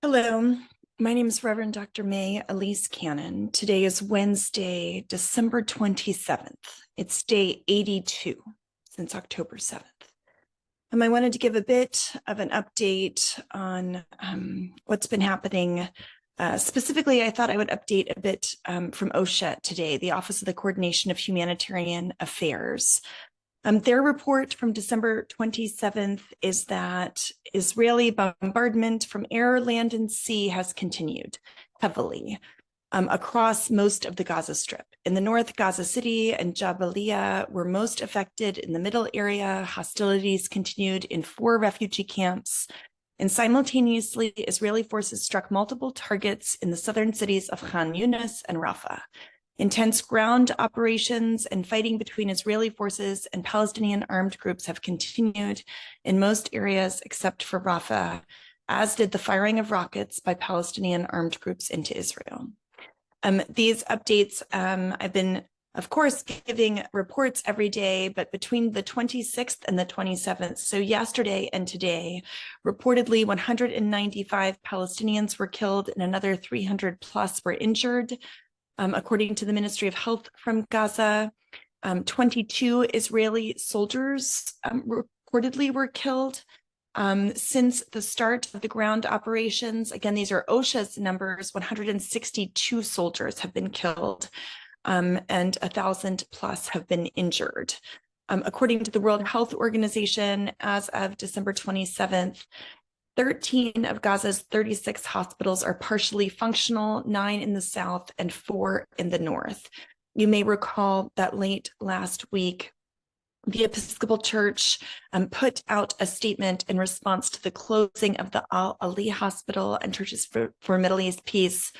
Hello, my name is Reverend Dr. May Elise Cannon. Today is Wednesday, December 27th. It's day 82 since October 7th. I wanted to give a bit of an update on what's been happening. Specifically, I thought I would update a bit from OSHA today, the Office of the Coordination of Humanitarian Affairs. Their report from December 27th is that Israeli bombardment from air, land, and sea has continued heavily across most of the Gaza Strip. In the north, Gaza City and Jabalia were most affected. In the middle area, hostilities continued in 4 refugee camps. And simultaneously, Israeli forces struck multiple targets in the southern cities of Khan Yunis and Rafah. Intense ground operations and fighting between Israeli forces and Palestinian armed groups have continued in most areas except for Rafah, as did the firing of rockets by Palestinian armed groups into Israel. These updates, I've been, of course, giving reports every day, but between the 26th and the 27th, so yesterday and today, reportedly 195 Palestinians were killed and another 300 plus were injured. According to the Ministry of Health from Gaza, 22 Israeli soldiers reportedly were killed since the start of the ground operations. Again, these are OSHA's numbers. 162 soldiers have been killed and 1,000 plus have been injured. According to the World Health Organization, as of December 27th, 13 of Gaza's 36 hospitals are partially functional, 9 in the south and 4 in the north. You may recall that late last week, the Episcopal Church put out a statement in response to the closing of the Al-Ali Hospital, and Churches for Middle East Peace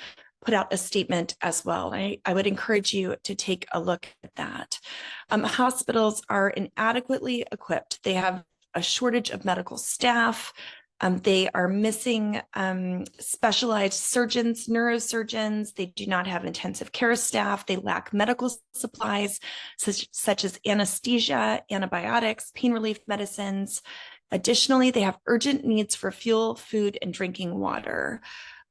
put out a statement as well. I would encourage you to take a look at that. Hospitals are inadequately equipped. They have a shortage of medical staff. They are missing specialized surgeons, neurosurgeons. They do not have intensive care staff. They lack medical supplies such as anesthesia, antibiotics, pain relief medicines. Additionally, they have urgent needs for fuel, food, and drinking water.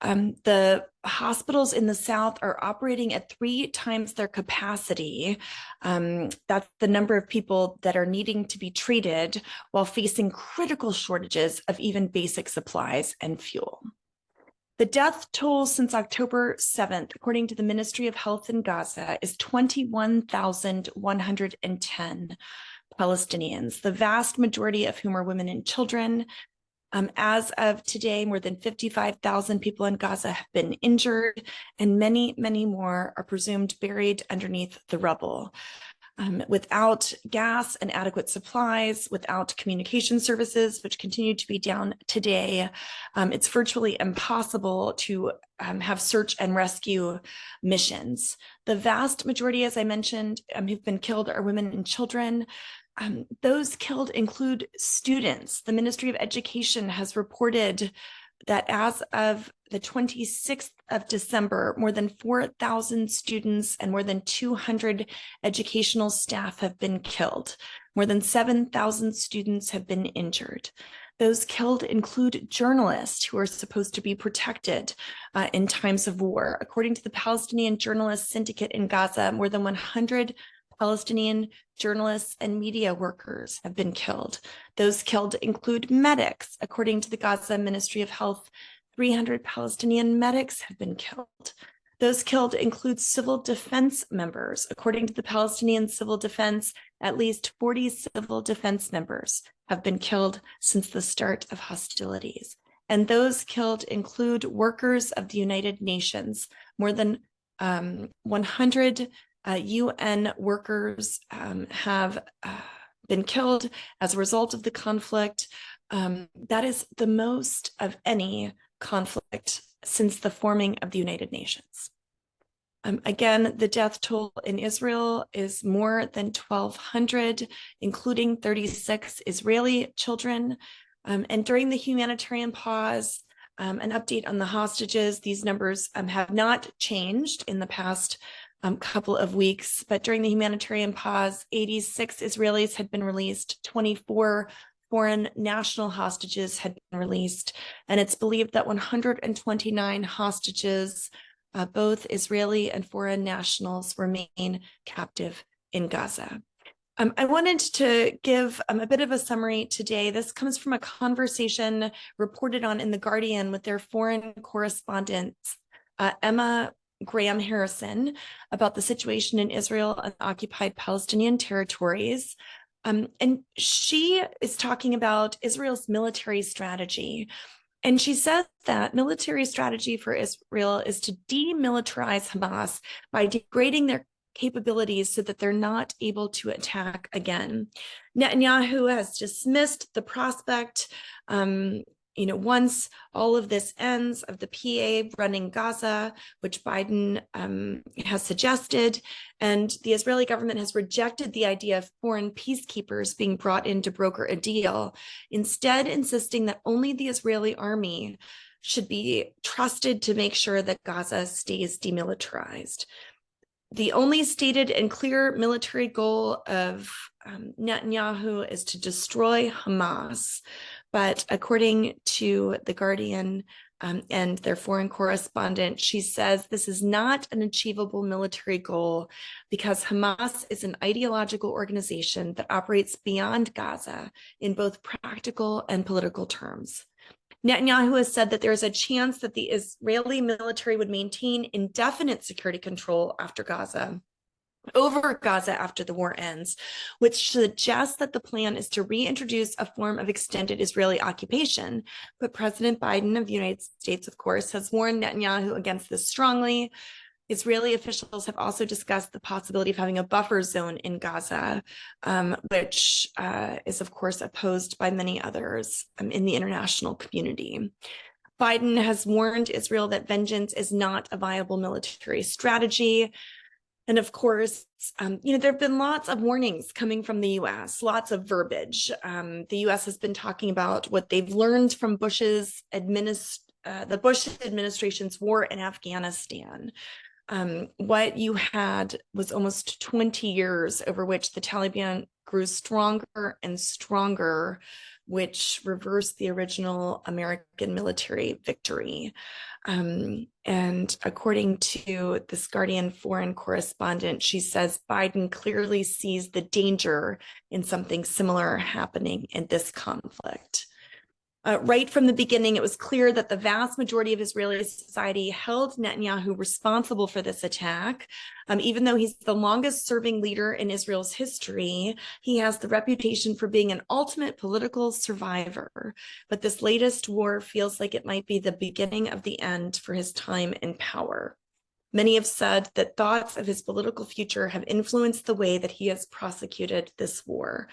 The hospitals in the south are operating at 3 times their capacity. That's the number of people that are needing to be treated while facing critical shortages of even basic supplies and fuel. The death toll since October 7th, according to the Ministry of Health in Gaza, is 21,110 Palestinians, the vast majority of whom are women and children. As of today, more than 55,000 people in Gaza have been injured, and many, many more are presumed buried underneath the rubble. Without gas and adequate supplies, without communication services, which continue to be down today, it's virtually impossible to have search and rescue missions. The vast majority, as I mentioned, who've been killed are women and children. Those killed include students. The Ministry of Education has reported that as of the 26th of December, more than 4,000 students and more than 200 educational staff have been killed. More than 7,000 students have been injured. Those killed include journalists who are supposed to be protected in times of war. According to the Palestinian Journalists Syndicate in Gaza, more than 100 Palestinian journalists and media workers have been killed. Those killed include medics. According to the Gaza Ministry of Health, 300 Palestinian medics have been killed. Those killed include civil defense members. According to the Palestinian Civil Defense, at least 40 civil defense members have been killed since the start of hostilities. And those killed include workers of the United Nations. More than 100 UN workers have been killed as a result of the conflict. That is the most of any conflict since the forming of the United Nations. Again, the death toll in Israel is more than 1,200, including 36 Israeli children. And during the humanitarian pause, an update on the hostages, these numbers have not changed in the past couple of weeks, but during the humanitarian pause, 86 Israelis had been released, 24 foreign national hostages had been released, and it's believed that 129 hostages, both Israeli and foreign nationals, remain captive in Gaza. I wanted to give a bit of a summary today. This comes from a conversation reported on in The Guardian with their foreign correspondent, Emma Graham Harrison, about the situation in Israel and occupied Palestinian territories. And she is talking about Israel's military strategy. And she says that military strategy for Israel is to demilitarize Hamas by degrading their capabilities so that they're not able to attack again. Netanyahu has dismissed the prospect, once all of this ends, of the PA running Gaza, which Biden has suggested, and the Israeli government has rejected the idea of foreign peacekeepers being brought in to broker a deal, instead insisting that only the Israeli army should be trusted to make sure that Gaza stays demilitarized. The only stated and clear military goal of Netanyahu is to destroy Hamas. But according to The Guardian and their foreign correspondent, she says this is not an achievable military goal because Hamas is an ideological organization that operates beyond Gaza in both practical and political terms. Netanyahu has said that there is a chance that the Israeli military would maintain indefinite security control over Gaza after the war ends, which suggests that the plan is to reintroduce a form of extended Israeli occupation. But President Biden of the United States, of course, has warned Netanyahu against this strongly. Israeli officials have also discussed the possibility of having a buffer zone in Gaza, which is, of course, opposed by many others in the international community. Biden has warned Israel that vengeance is not a viable military strategy. And of course, there have been lots of warnings coming from the U.S., lots of verbiage. The U.S. has been talking about what they've learned from the Bush administration's war in Afghanistan. What you had was almost 20 years over which the Taliban grew stronger and stronger, which reversed the original American military victory. And according to this Guardian foreign correspondent, she says Biden clearly sees the danger in something similar happening in this conflict. Right from the beginning, it was clear that the vast majority of Israeli society held Netanyahu responsible for this attack. Even though he's the longest serving leader in Israel's history, he has the reputation for being an ultimate political survivor. But this latest war feels like it might be the beginning of the end for his time in power. Many have said that thoughts of his political future have influenced the way that he has prosecuted this war.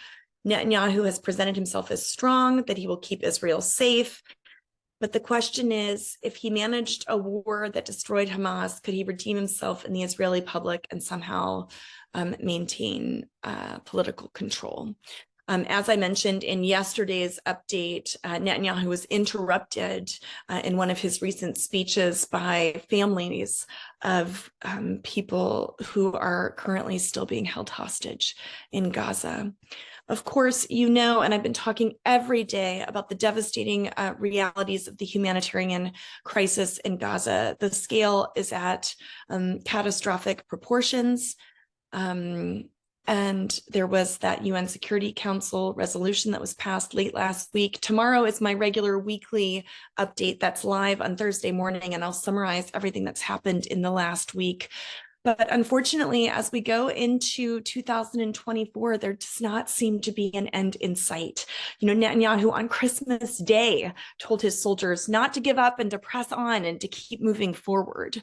Netanyahu has presented himself as strong, that he will keep Israel safe. But the question is, if he managed a war that destroyed Hamas, could he redeem himself in the Israeli public and somehow maintain political control? As I mentioned in yesterday's update, Netanyahu was interrupted in one of his recent speeches by families of people who are currently still being held hostage in Gaza. Of course, and I've been talking every day about the devastating realities of the humanitarian crisis in Gaza. The scale is at catastrophic proportions. And there was that UN Security Council resolution that was passed late last week. Tomorrow is my regular weekly update that's live on Thursday morning, and I'll summarize everything that's happened in the last week. But unfortunately, as we go into 2024, there does not seem to be an end in sight. Netanyahu on Christmas Day told his soldiers not to give up and to press on and to keep moving forward.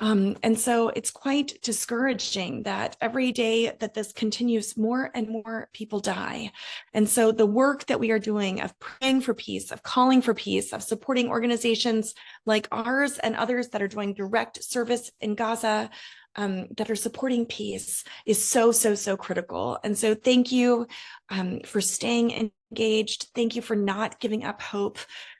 And so it's quite discouraging that every day that this continues, more and more people die. And so the work that we are doing of praying for peace, of calling for peace, of supporting organizations like ours and others that are doing direct service in Gaza, that are supporting peace, is so, so, so critical. And so thank you for staying engaged. Thank you for not giving up hope.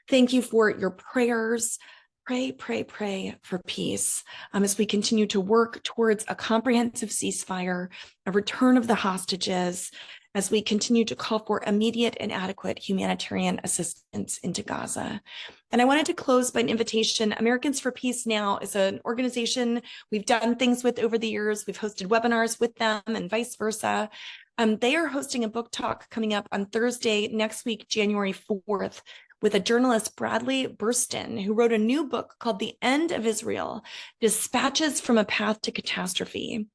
Thank you for your prayers. Pray, pray, pray for peace as we continue to work towards a comprehensive ceasefire, a return of the hostages, as we continue to call for immediate and adequate humanitarian assistance into Gaza. And I wanted to close by an invitation. Americans for Peace Now is an organization we've done things with over the years. We've hosted webinars with them and vice versa. They are hosting a book talk coming up on Thursday next week, January 4th, with a journalist, Bradley Burston, who wrote a new book called The End of Israel, Dispatches from a Path to Catastrophe.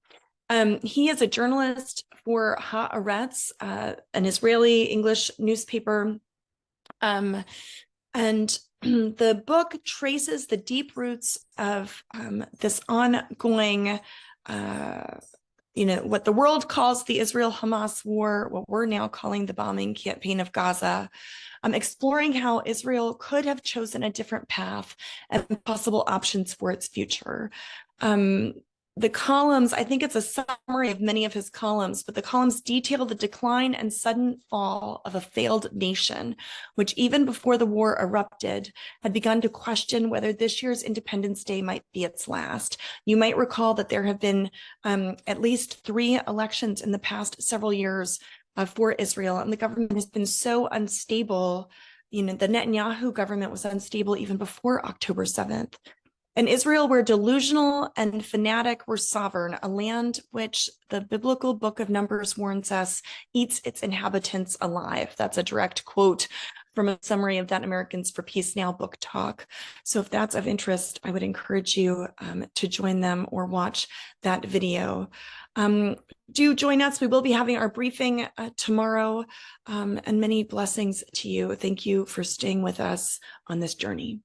He is a journalist for Haaretz, an Israeli English newspaper. And the book traces the deep roots of this ongoing what the world calls the Israel-Hamas war, what we're now calling the bombing campaign of Gaza, exploring how Israel could have chosen a different path and possible options for its future. The columns, I think it's a summary of many of his columns, but the columns detail the decline and sudden fall of a failed nation, which even before the war erupted, had begun to question whether this year's Independence Day might be its last. You might recall that there have been at least 3 elections in the past several years for Israel, and the government has been so unstable. The Netanyahu government was unstable even before October 7th. In Israel, where delusional and fanatic were sovereign, a land which the biblical book of Numbers warns us eats its inhabitants alive. That's a direct quote from a summary of that Americans for Peace Now book talk. So if that's of interest, I would encourage you to join them or watch that video. Do join us. We will be having our briefing tomorrow, and many blessings to you. Thank you for staying with us on this journey.